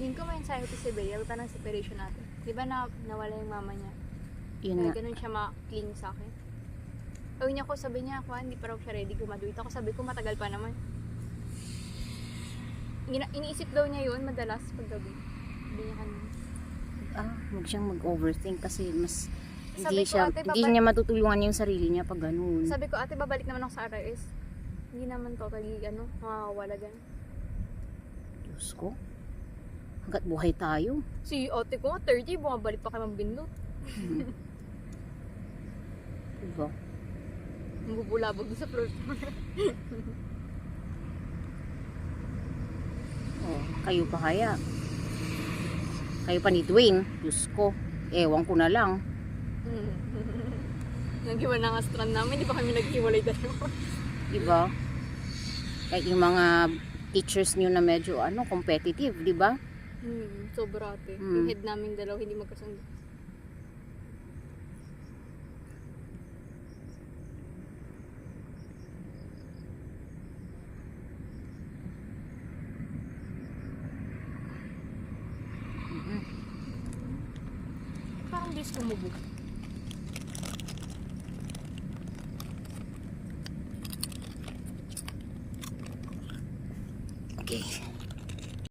Feeling ko may ensayo ko si Bea, parang separation natin. Di ba nawala yung mama niya? Yun Kaya nga. ganun siya ma-cling sa akin. Sabi niya ko, hindi pa raw siya ready graduate. Ako sabi ko, matagal pa naman. Iniisip daw niya yun madalas paggabi. Hindi niya kanina. Huwag siyang mag-overthink kasi mas Sabi ko, ate, hindi niya matutulungan yung sarili niya pag ganun. Sabi ko, ate, babalik naman ako sa RIS. Hindi naman totally, makakawala dyan. Diyos ko. Hanggat buhay tayo. Si ate ko, 30, bumabalik pa kay Mambindot. Diba? Mabubulabog sa floor. Kayo pa kaya? Kayo pa ni Dwayne? Diyos ko. Ewan ko na lang. Naghiwalay na nga strand namin, di pa kami naghiwalay dalawa. Diba? Kahit yung mga teachers nyo na medyo competitive, diba? Sobra ate. Yung head namin dalawa hindi magkasundo. Parang bis kumubog.